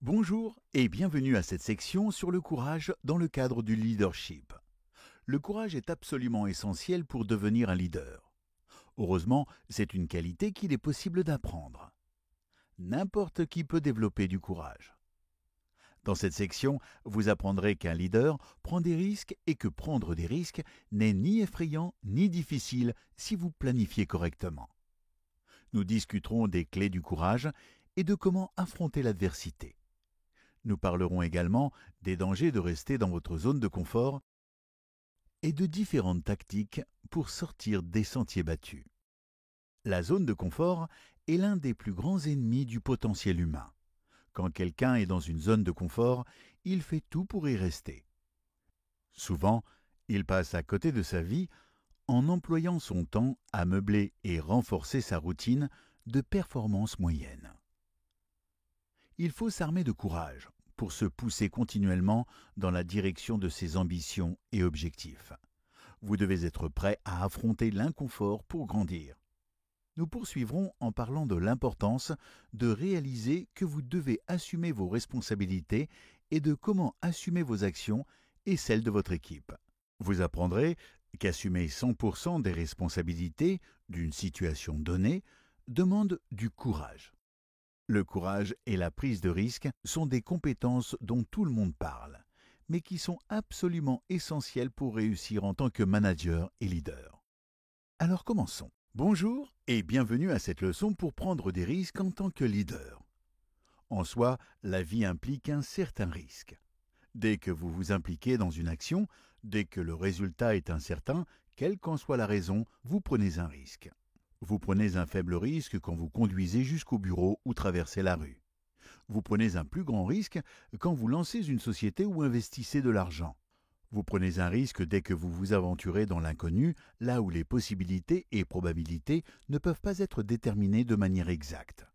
Bonjour et bienvenue à cette section sur le courage dans le cadre du leadership. Le courage est absolument essentiel pour devenir un leader. Heureusement, c'est une qualité qu'il est possible d'apprendre. N'importe qui peut développer du courage. Dans cette section, vous apprendrez qu'un leader prend des risques et que prendre des risques n'est ni effrayant ni difficile si vous planifiez correctement. Nous discuterons des clés du courage et de comment affronter l'adversité. Nous parlerons également des dangers de rester dans votre zone de confort et de différentes tactiques pour sortir des sentiers battus. La zone de confort est l'un des plus grands ennemis du potentiel humain. Quand quelqu'un est dans une zone de confort, il fait tout pour y rester. Souvent, il passe à côté de sa vie en employant son temps à meubler et renforcer sa routine de performance moyenne. Il faut s'armer de courage pour se pousser continuellement dans la direction de ses ambitions et objectifs. Vous devez être prêt à affronter l'inconfort pour grandir. Nous poursuivrons en parlant de l'importance de réaliser que vous devez assumer vos responsabilités et de comment assumer vos actions et celles de votre équipe. Vous apprendrez qu'assumer 100% des responsabilités d'une situation donnée demande du courage. Le courage et la prise de risque sont des compétences dont tout le monde parle, mais qui sont absolument essentielles pour réussir en tant que manager et leader. Alors commençons. Bonjour et bienvenue à cette leçon pour prendre des risques en tant que leader. En soi, la vie implique un certain risque. Dès que vous vous impliquez dans une action, dès que le résultat est incertain, quelle qu'en soit la raison, vous prenez un risque. Vous prenez un faible risque quand vous conduisez jusqu'au bureau ou traversez la rue. Vous prenez un plus grand risque quand vous lancez une société ou investissez de l'argent. Vous prenez un risque dès que vous vous aventurez dans l'inconnu, là où les possibilités et probabilités ne peuvent pas être déterminées de manière exacte.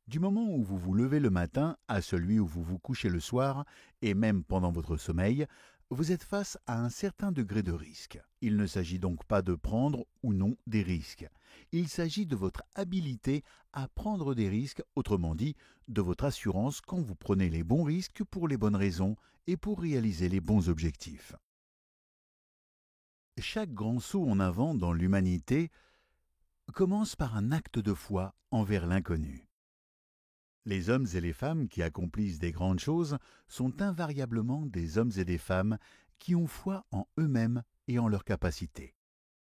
Du moment où vous vous levez le matin à celui où vous vous couchez le soir, et même pendant votre sommeil, vous êtes face à un certain degré de risque. Il ne s'agit donc pas de prendre ou non des risques. Il s'agit de votre habilité à prendre des risques, autrement dit, de votre assurance quand vous prenez les bons risques pour les bonnes raisons et pour réaliser les bons objectifs. Chaque grand saut en avant dans l'humanité commence par un acte de foi envers l'inconnu. Les hommes et les femmes qui accomplissent des grandes choses sont invariablement des hommes et des femmes qui ont foi en eux-mêmes et en leurs capacités.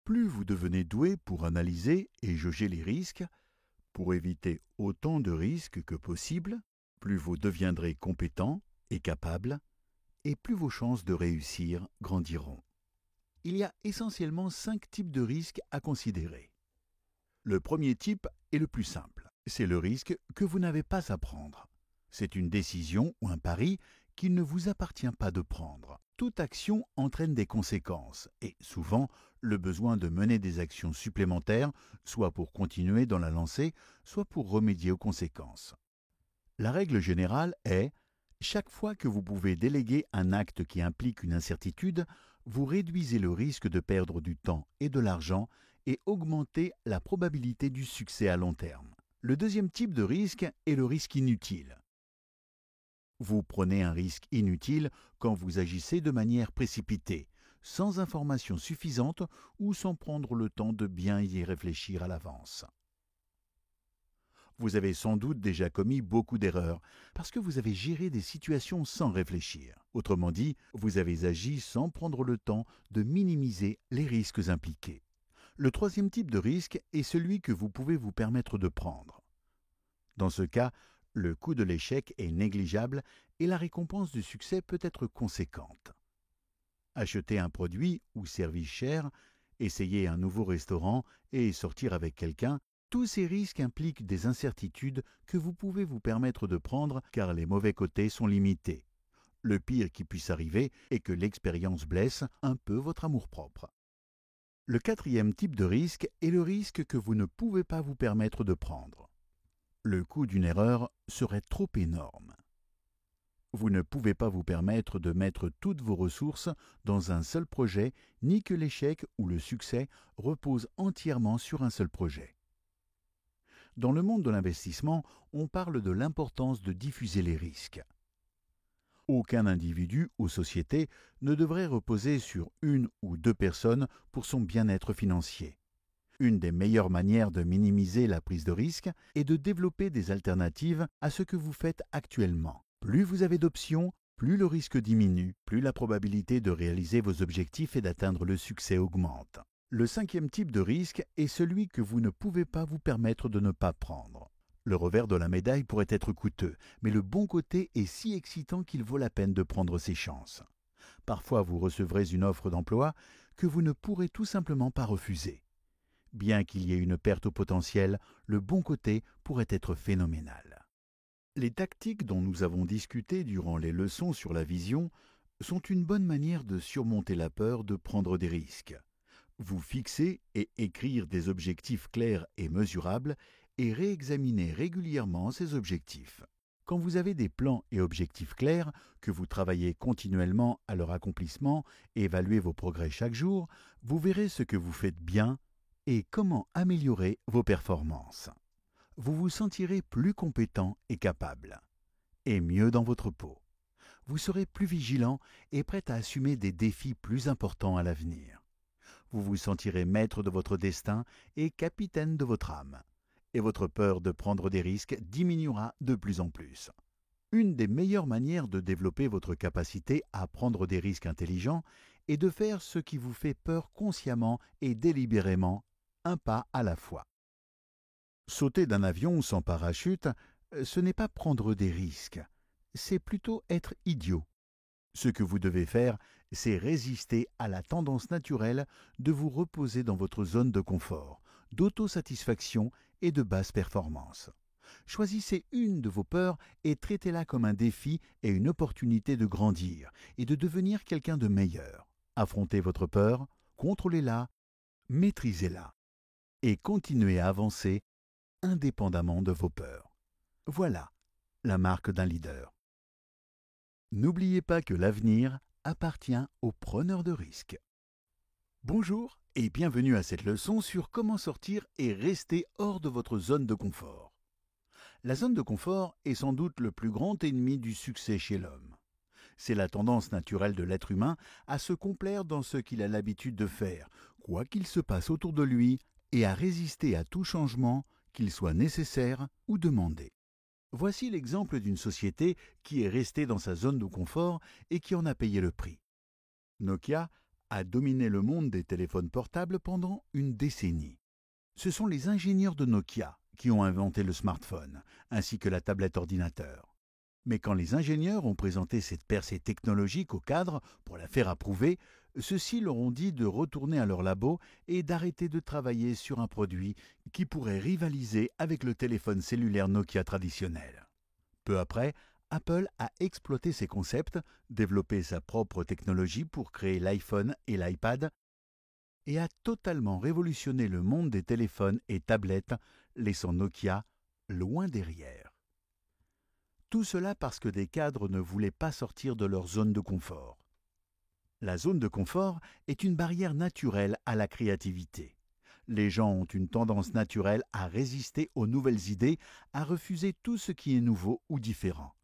Plus vous devenez doué pour analyser et jauger les risques, pour éviter autant de risques que possible, plus vous deviendrez compétent et capable, et plus vos chances de réussir grandiront. Il y a essentiellement 5 types de risques à considérer. Le premier type est le plus simple. C'est le risque que vous n'avez pas à prendre. C'est une décision ou un pari qu'il ne vous appartient pas de prendre. Toute action entraîne des conséquences et, souvent, le besoin de mener des actions supplémentaires, soit pour continuer dans la lancée, soit pour remédier aux conséquences. La règle générale est chaque fois que vous pouvez déléguer un acte qui implique une incertitude, vous réduisez le risque de perdre du temps et de l'argent et augmentez la probabilité du succès à long terme. Le deuxième type de risque est le risque inutile. Vous prenez un risque inutile quand vous agissez de manière précipitée, sans information suffisante ou sans prendre le temps de bien y réfléchir à l'avance. Vous avez sans doute déjà commis beaucoup d'erreurs parce que vous avez géré des situations sans réfléchir. Autrement dit, vous avez agi sans prendre le temps de minimiser les risques impliqués. Le troisième type de risque est celui que vous pouvez vous permettre de prendre. Dans ce cas, le coût de l'échec est négligeable et la récompense du succès peut être conséquente. Acheter un produit ou service cher, essayer un nouveau restaurant et sortir avec quelqu'un, tous ces risques impliquent des incertitudes que vous pouvez vous permettre de prendre car les mauvais côtés sont limités. Le pire qui puisse arriver est que l'expérience blesse un peu votre amour-propre. Le quatrième type de risque est le risque que vous ne pouvez pas vous permettre de prendre. Le coût d'une erreur serait trop énorme. Vous ne pouvez pas vous permettre de mettre toutes vos ressources dans un seul projet, ni que l'échec ou le succès repose entièrement sur un seul projet. Dans le monde de l'investissement, on parle de l'importance de diffuser les risques. Aucun individu ou société ne devrait reposer sur une ou deux personnes pour son bien-être financier. Une des meilleures manières de minimiser la prise de risque est de développer des alternatives à ce que vous faites actuellement. Plus vous avez d'options, plus le risque diminue, plus la probabilité de réaliser vos objectifs et d'atteindre le succès augmente. Le cinquième type de risque est celui que vous ne pouvez pas vous permettre de ne pas prendre. Le revers de la médaille pourrait être coûteux, mais le bon côté est si excitant qu'il vaut la peine de prendre ses chances. Parfois, vous recevrez une offre d'emploi que vous ne pourrez tout simplement pas refuser. Bien qu'il y ait une perte au potentiel, le bon côté pourrait être phénoménal. Les tactiques dont nous avons discuté durant les leçons sur la vision sont une bonne manière de surmonter la peur de prendre des risques. Vous fixer et écrire des objectifs clairs et mesurables et réexaminer régulièrement ces objectifs. Quand vous avez des plans et objectifs clairs, que vous travaillez continuellement à leur accomplissement et évaluez vos progrès chaque jour, vous verrez ce que vous faites bien et comment améliorer vos performances. Vous vous sentirez plus compétent et capable, et mieux dans votre peau. Vous serez plus vigilant et prêt à assumer des défis plus importants à l'avenir. Vous vous sentirez maître de votre destin et capitaine de votre âme. Et votre peur de prendre des risques diminuera de plus en plus. Une des meilleures manières de développer votre capacité à prendre des risques intelligents est de faire ce qui vous fait peur consciemment et délibérément, un pas à la fois. Sauter d'un avion sans parachute, ce n'est pas prendre des risques, c'est plutôt être idiot. Ce que vous devez faire, c'est résister à la tendance naturelle de vous reposer dans votre zone de confort, d'autosatisfaction et de basse performance. Choisissez une de vos peurs et traitez-la comme un défi et une opportunité de grandir et de devenir quelqu'un de meilleur. Affrontez votre peur, contrôlez-la, maîtrisez-la et continuez à avancer indépendamment de vos peurs. Voilà la marque d'un leader. N'oubliez pas que l'avenir appartient aux preneurs de risques. Bonjour et bienvenue à cette leçon sur comment sortir et rester hors de votre zone de confort. La zone de confort est sans doute le plus grand ennemi du succès chez l'homme. C'est la tendance naturelle de l'être humain à se complaire dans ce qu'il a l'habitude de faire, quoi qu'il se passe autour de lui, et à résister à tout changement, qu'il soit nécessaire ou demandé. Voici l'exemple d'une société qui est restée dans sa zone de confort et qui en a payé le prix. Nokia a dominé le monde des téléphones portables pendant une décennie. Ce sont les ingénieurs de Nokia qui ont inventé le smartphone, ainsi que la tablette ordinateur. Mais quand les ingénieurs ont présenté cette percée technologique au cadre pour la faire approuver, ceux-ci leur ont dit de retourner à leur labo et d'arrêter de travailler sur un produit qui pourrait rivaliser avec le téléphone cellulaire Nokia traditionnel. Peu après, Apple a exploité ces concepts, développé sa propre technologie pour créer l'iPhone et l'iPad et a totalement révolutionné le monde des téléphones et tablettes, laissant Nokia loin derrière. Tout cela parce que des cadres ne voulaient pas sortir de leur zone de confort. La zone de confort est une barrière naturelle à la créativité. Les gens ont une tendance naturelle à résister aux nouvelles idées, à refuser tout ce qui est nouveau ou différent.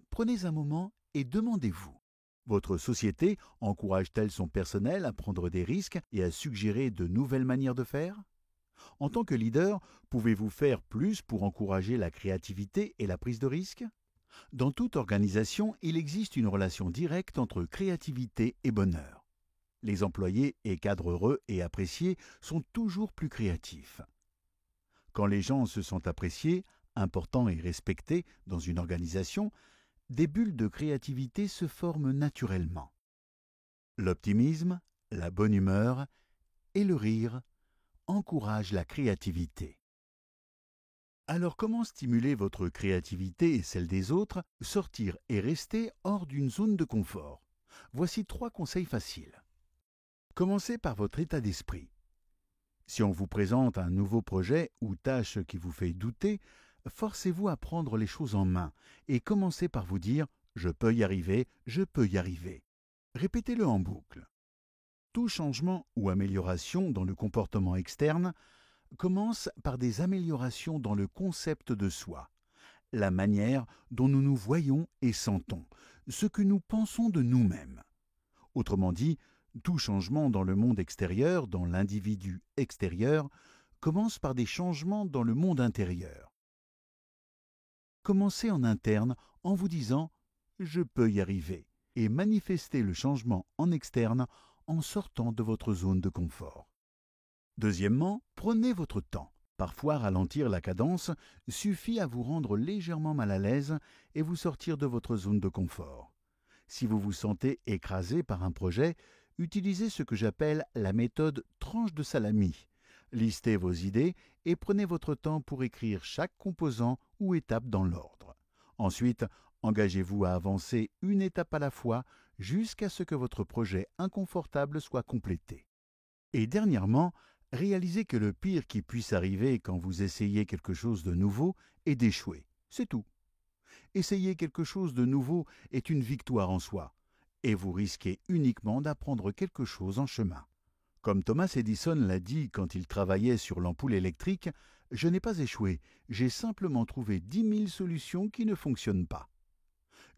Prenez un moment et demandez-vous, votre société encourage-t-elle son personnel à prendre des risques et à suggérer de nouvelles manières de faire ? En tant que leader, pouvez-vous faire plus pour encourager la créativité et la prise de risque ? Dans toute organisation, il existe une relation directe entre créativité et bonheur. Les employés et cadres heureux et appréciés sont toujours plus créatifs. Quand les gens se sentent appréciés, importants et respectés dans une organisation, des bulles de créativité se forment naturellement. L'optimisme, la bonne humeur et le rire encouragent la créativité. Alors comment stimuler votre créativité et celle des autres, sortir et rester hors d'une zone de confort ? Voici 3 conseils faciles. Commencez par votre état d'esprit. Si on vous présente un nouveau projet ou tâche qui vous fait douter, forcez-vous à prendre les choses en main et commencez par vous dire « je peux y arriver, je peux y arriver ». Répétez-le en boucle. Tout changement ou amélioration dans le comportement externe commence par des améliorations dans le concept de soi, la manière dont nous nous voyons et sentons, ce que nous pensons de nous-mêmes. Autrement dit, tout changement dans le monde extérieur, dans l'individu extérieur, commence par des changements dans le monde intérieur. Commencez en interne en vous disant « je peux y arriver » et manifestez le changement en externe en sortant de votre zone de confort. Deuxièmement, prenez votre temps. Parfois, ralentir la cadence suffit à vous rendre légèrement mal à l'aise et vous sortir de votre zone de confort. Si vous vous sentez écrasé par un projet, utilisez ce que j'appelle la méthode tranche de salami. Listez vos idées et prenez votre temps pour écrire chaque composant ou étape dans l'ordre. Ensuite, engagez-vous à avancer une étape à la fois jusqu'à ce que votre projet inconfortable soit complété. Et dernièrement, réalisez que le pire qui puisse arriver quand vous essayez quelque chose de nouveau est d'échouer. C'est tout. Essayer quelque chose de nouveau est une victoire en soi, et vous risquez uniquement d'apprendre quelque chose en chemin. Comme Thomas Edison l'a dit quand il travaillait sur l'ampoule électrique, « Je n'ai pas échoué, j'ai simplement trouvé 10 000 solutions qui ne fonctionnent pas. »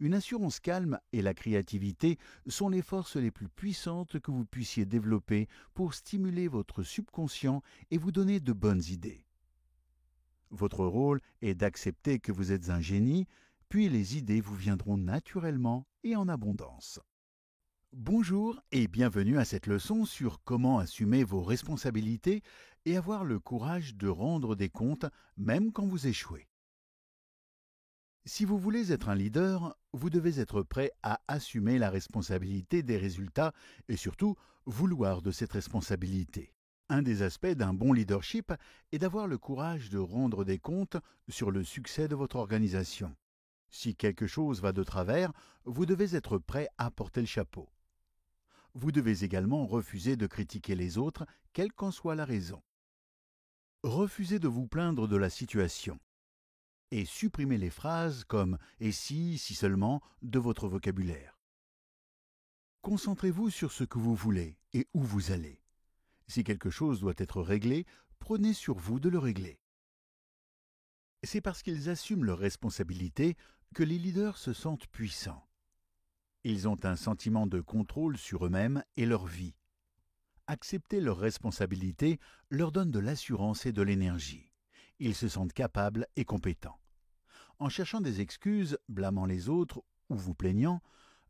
Une assurance calme et la créativité sont les forces les plus puissantes que vous puissiez développer pour stimuler votre subconscient et vous donner de bonnes idées. Votre rôle est d'accepter que vous êtes un génie, puis les idées vous viendront naturellement et en abondance. Bonjour et bienvenue à cette leçon sur comment assumer vos responsabilités et avoir le courage de rendre des comptes même quand vous échouez. Si vous voulez être un leader, vous devez être prêt à assumer la responsabilité des résultats et surtout vouloir de cette responsabilité. Un des aspects d'un bon leadership est d'avoir le courage de rendre des comptes sur le succès de votre organisation. Si quelque chose va de travers, vous devez être prêt à porter le chapeau. Vous devez également refuser de critiquer les autres, quelle qu'en soit la raison. Refusez de vous plaindre de la situation. Et supprimez les phrases comme « et si seulement » de votre vocabulaire. Concentrez-vous sur ce que vous voulez et où vous allez. Si quelque chose doit être réglé, prenez sur vous de le régler. C'est parce qu'ils assument leurs responsabilités que les leaders se sentent puissants. Ils ont un sentiment de contrôle sur eux-mêmes et leur vie. Accepter leurs responsabilités leur donne de l'assurance et de l'énergie. Ils se sentent capables et compétents. En cherchant des excuses, blâmant les autres ou vous plaignant,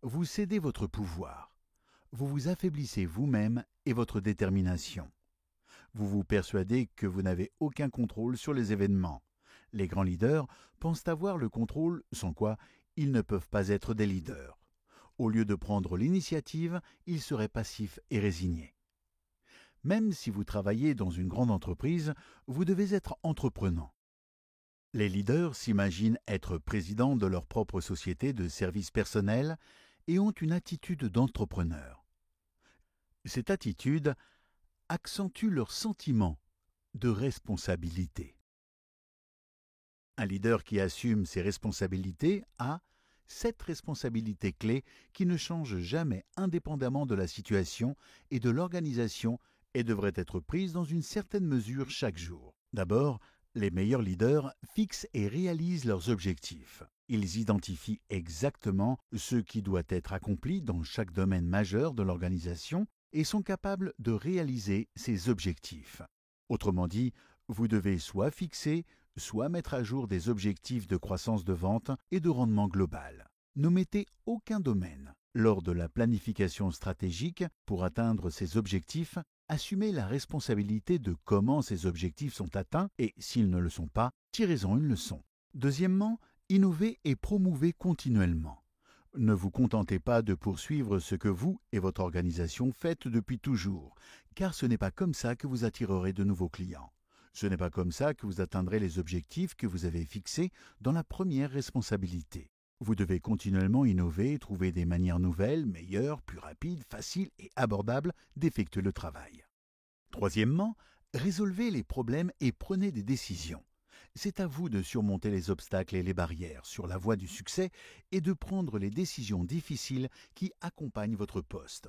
vous cédez votre pouvoir. Vous vous affaiblissez vous-même et votre détermination. Vous vous persuadez que vous n'avez aucun contrôle sur les événements. Les grands leaders pensent avoir le contrôle, sans quoi ils ne peuvent pas être des leaders. Au lieu de prendre l'initiative, ils seraient passifs et résignés. Même si vous travaillez dans une grande entreprise, vous devez être entreprenant. Les leaders s'imaginent être présidents de leur propre société de services personnels et ont une attitude d'entrepreneur. Cette attitude accentue leur sentiment de responsabilité. Un leader qui assume ses responsabilités a 7 responsabilités clés qui ne changent jamais indépendamment de la situation et de l'organisation et devraient être prises dans une certaine mesure chaque jour. D'abord, les meilleurs leaders fixent et réalisent leurs objectifs. Ils identifient exactement ce qui doit être accompli dans chaque domaine majeur de l'organisation et sont capables de réaliser ces objectifs. Autrement dit, vous devez soit fixer, soit mettre à jour des objectifs de croissance de vente et de rendement global. N'omettez aucun domaine. Lors de la planification stratégique, pour atteindre ces objectifs, assumez la responsabilité de comment ces objectifs sont atteints et, s'ils ne le sont pas, tirez-en une leçon. Deuxièmement, innovez et promouvez continuellement. Ne vous contentez pas de poursuivre ce que vous et votre organisation faites depuis toujours, car ce n'est pas comme ça que vous attirerez de nouveaux clients. Ce n'est pas comme ça que vous atteindrez les objectifs que vous avez fixés dans la première responsabilité. Vous devez continuellement innover et trouver des manières nouvelles, meilleures, plus rapides, faciles et abordables d'effectuer le travail. Troisièmement, résolvez les problèmes et prenez des décisions. C'est à vous de surmonter les obstacles et les barrières sur la voie du succès et de prendre les décisions difficiles qui accompagnent votre poste.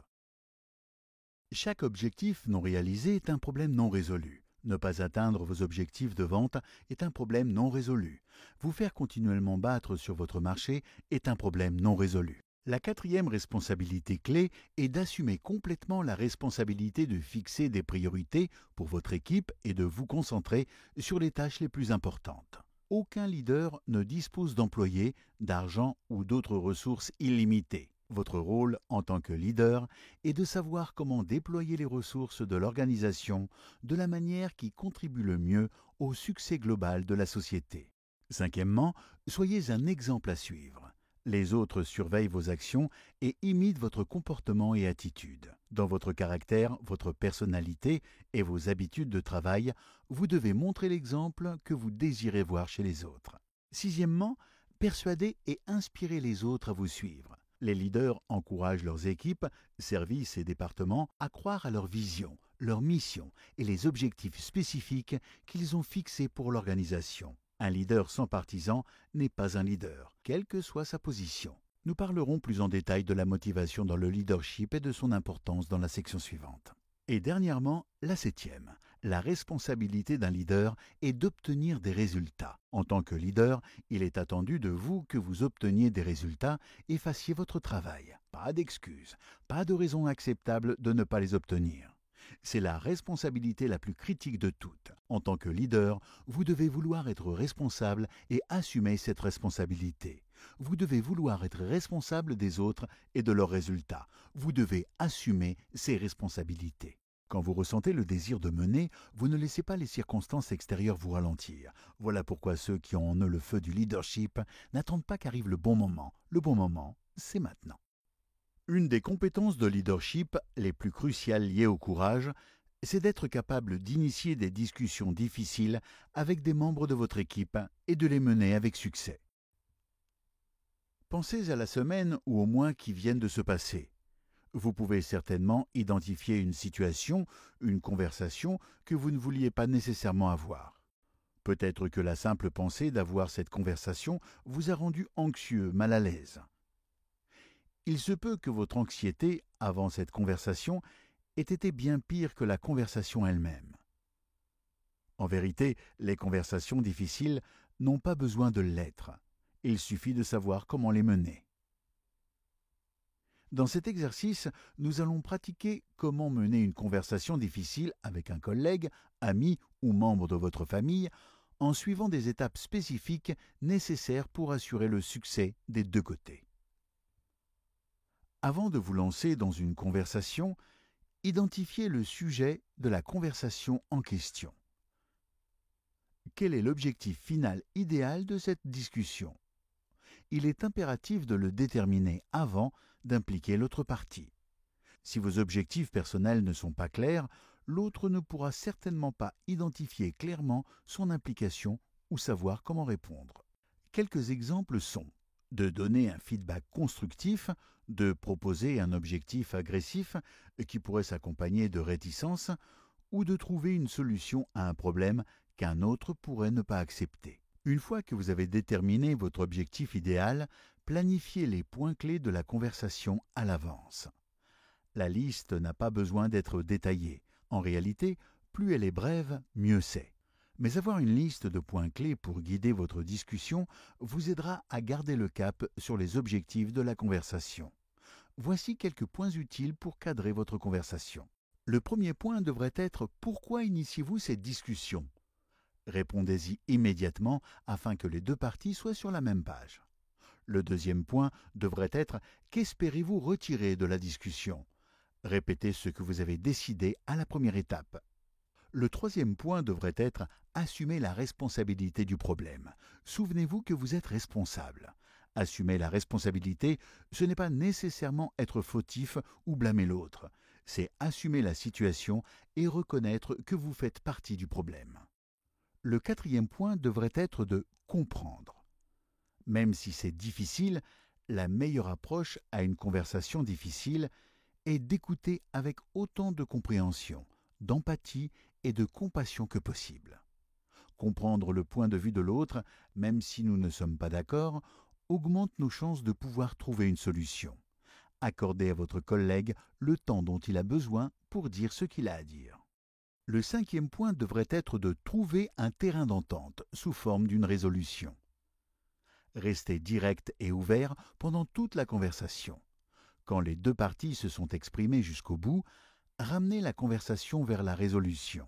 Chaque objectif non réalisé est un problème non résolu. Ne pas atteindre vos objectifs de vente est un problème non résolu. Vous faire continuellement battre sur votre marché est un problème non résolu. La quatrième responsabilité clé est d'assumer complètement la responsabilité de fixer des priorités pour votre équipe et de vous concentrer sur les tâches les plus importantes. Aucun leader ne dispose d'employés, d'argent ou d'autres ressources illimitées. Votre rôle en tant que leader est de savoir comment déployer les ressources de l'organisation de la manière qui contribue le mieux au succès global de la société. Cinquièmement, soyez un exemple à suivre. Les autres surveillent vos actions et imitent votre comportement et attitude. Dans votre caractère, votre personnalité et vos habitudes de travail, vous devez montrer l'exemple que vous désirez voir chez les autres. Sixièmement, persuadez et inspirez les autres à vous suivre. Les leaders encouragent leurs équipes, services et départements à croire à leur vision, leur mission et les objectifs spécifiques qu'ils ont fixés pour l'organisation. Un leader sans partisans n'est pas un leader, quelle que soit sa position. Nous parlerons plus en détail de la motivation dans le leadership et de son importance dans la section suivante. Et dernièrement, la septième. La responsabilité d'un leader est d'obtenir des résultats. En tant que leader, il est attendu de vous que vous obteniez des résultats et fassiez votre travail. Pas d'excuses, pas de raison acceptable de ne pas les obtenir. C'est la responsabilité la plus critique de toutes. En tant que leader, vous devez vouloir être responsable et assumer cette responsabilité. Vous devez vouloir être responsable des autres et de leurs résultats. Vous devez assumer ces responsabilités. Quand vous ressentez le désir de mener, vous ne laissez pas les circonstances extérieures vous ralentir. Voilà pourquoi ceux qui ont en eux le feu du leadership n'attendent pas qu'arrive le bon moment. Le bon moment, c'est maintenant. Une des compétences de leadership les plus cruciales liées au courage, c'est d'être capable d'initier des discussions difficiles avec des membres de votre équipe et de les mener avec succès. Pensez à la semaine ou au mois qui viennent de se passer. Vous pouvez certainement identifier une situation, une conversation que vous ne vouliez pas nécessairement avoir. Peut-être que la simple pensée d'avoir cette conversation vous a rendu anxieux, mal à l'aise. Il se peut que votre anxiété, avant cette conversation, ait été bien pire que la conversation elle-même. En vérité, les conversations difficiles n'ont pas besoin de l'être. Il suffit de savoir comment les mener. Dans cet exercice, nous allons pratiquer comment mener une conversation difficile avec un collègue, ami ou membre de votre famille en suivant des étapes spécifiques nécessaires pour assurer le succès des deux côtés. Avant de vous lancer dans une conversation, identifiez le sujet de la conversation en question. Quel est l'objectif final idéal de cette discussion? Il est impératif de le déterminer avant d'impliquer l'autre partie. Si vos objectifs personnels ne sont pas clairs, l'autre ne pourra certainement pas identifier clairement son implication ou savoir comment répondre. Quelques exemples sont de donner un feedback constructif, de proposer un objectif agressif qui pourrait s'accompagner de réticence ou de trouver une solution à un problème qu'un autre pourrait ne pas accepter. Une fois que vous avez déterminé votre objectif idéal, planifiez les points clés de la conversation à l'avance. La liste n'a pas besoin d'être détaillée. En réalité, plus elle est brève, mieux c'est. Mais avoir une liste de points clés pour guider votre discussion vous aidera à garder le cap sur les objectifs de la conversation. Voici quelques points utiles pour cadrer votre conversation. Le premier point devrait être « Pourquoi initiez-vous cette discussion ?» Répondez-y immédiatement afin que les deux parties soient sur la même page. Le deuxième point devrait être « Qu'espérez-vous retirer de la discussion ?» Répétez ce que vous avez décidé à la première étape. Le troisième point devrait être « Assumer la responsabilité du problème ». Souvenez-vous que vous êtes responsable. Assumer la responsabilité, ce n'est pas nécessairement être fautif ou blâmer l'autre. C'est assumer la situation et reconnaître que vous faites partie du problème. Le quatrième point devrait être de comprendre. Même si c'est difficile, la meilleure approche à une conversation difficile est d'écouter avec autant de compréhension, d'empathie et de compassion que possible. Comprendre le point de vue de l'autre, même si nous ne sommes pas d'accord, augmente nos chances de pouvoir trouver une solution. Accordez à votre collègue le temps dont il a besoin pour dire ce qu'il a à dire. Le cinquième point devrait être de trouver un terrain d'entente sous forme d'une résolution. Restez direct et ouvert pendant toute la conversation. Quand les deux parties se sont exprimées jusqu'au bout, ramenez la conversation vers la résolution.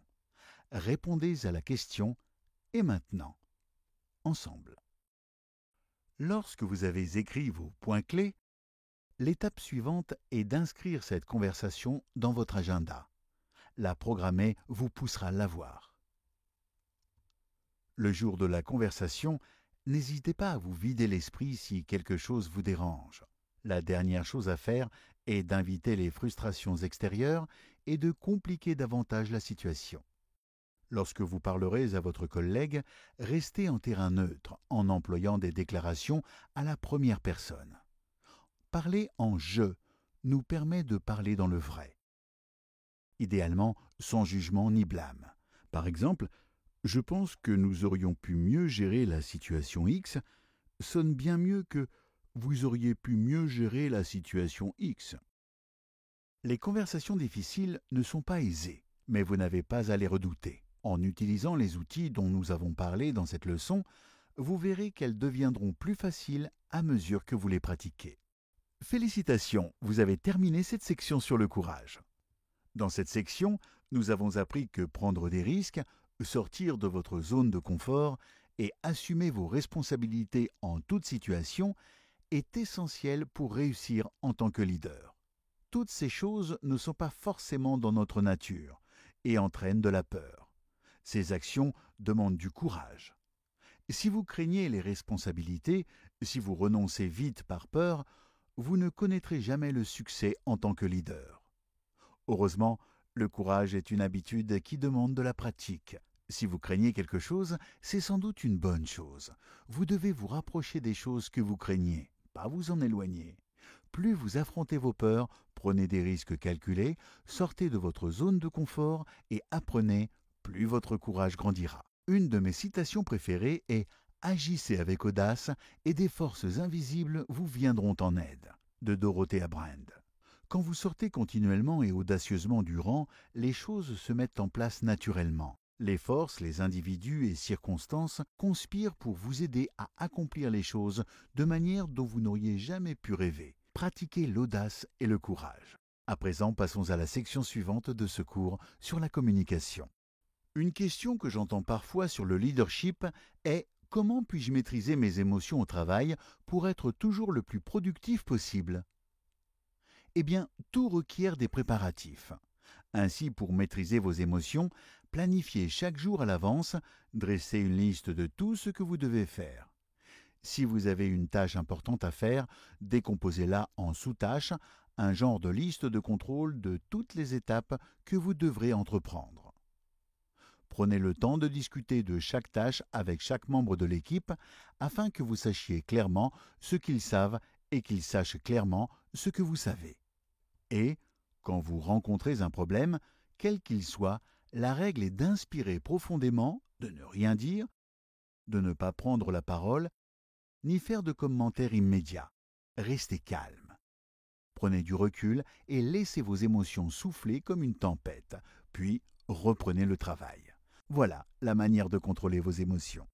Répondez à la question « Et maintenant ?» ensemble. Lorsque vous avez écrit vos points clés, l'étape suivante est d'inscrire cette conversation dans votre agenda. La programmer vous poussera à l'avoir. Le jour de la conversation, n'hésitez pas à vous vider l'esprit si quelque chose vous dérange. La dernière chose à faire est d'inviter les frustrations extérieures et de compliquer davantage la situation. Lorsque vous parlerez à votre collègue, restez en terrain neutre en employant des déclarations à la première personne. Parler en « je » nous permet de parler dans le vrai. Idéalement, sans jugement ni blâme. Par exemple, « Je pense que nous aurions pu mieux gérer la situation X » sonne bien mieux que « Vous auriez pu mieux gérer la situation X ». Les conversations difficiles ne sont pas aisées, mais vous n'avez pas à les redouter. En utilisant les outils dont nous avons parlé dans cette leçon, vous verrez qu'elles deviendront plus faciles à mesure que vous les pratiquez. Félicitations, vous avez terminé cette section sur le courage. Dans cette section, nous avons appris que prendre des risques, sortir de votre zone de confort et assumer vos responsabilités en toute situation est essentiel pour réussir en tant que leader. Toutes ces choses ne sont pas forcément dans notre nature et entraînent de la peur. Ces actions demandent du courage. Si vous craignez les responsabilités, si vous renoncez vite par peur, vous ne connaîtrez jamais le succès en tant que leader. Heureusement, le courage est une habitude qui demande de la pratique. Si vous craignez quelque chose, c'est sans doute une bonne chose. Vous devez vous rapprocher des choses que vous craignez, pas vous en éloigner. Plus vous affrontez vos peurs, prenez des risques calculés, sortez de votre zone de confort et apprenez, plus votre courage grandira. Une de mes citations préférées est « Agissez avec audace et des forces invisibles vous viendront en aide » de Dorothea Brande. Quand vous sortez continuellement et audacieusement du rang, les choses se mettent en place naturellement. Les forces, les individus et circonstances conspirent pour vous aider à accomplir les choses de manière dont vous n'auriez jamais pu rêver. Pratiquez l'audace et le courage. À présent, passons à la section suivante de ce cours sur la communication. Une question que j'entends parfois sur le leadership est « Comment puis-je maîtriser mes émotions au travail pour être toujours le plus productif possible ?» Eh bien, tout requiert des préparatifs. Ainsi, pour maîtriser vos émotions, planifiez chaque jour à l'avance, dressez une liste de tout ce que vous devez faire. Si vous avez une tâche importante à faire, décomposez-la en sous-tâches, un genre de liste de contrôle de toutes les étapes que vous devrez entreprendre. Prenez le temps de discuter de chaque tâche avec chaque membre de l'équipe afin que vous sachiez clairement ce qu'ils savent et qu'ils sachent clairement ce que vous savez. Et, quand vous rencontrez un problème, quel qu'il soit, la règle est d'inspirer profondément, de ne rien dire, de ne pas prendre la parole, ni faire de commentaires immédiats. Restez calme. Prenez du recul et laissez vos émotions souffler comme une tempête, puis reprenez le travail. Voilà la manière de contrôler vos émotions.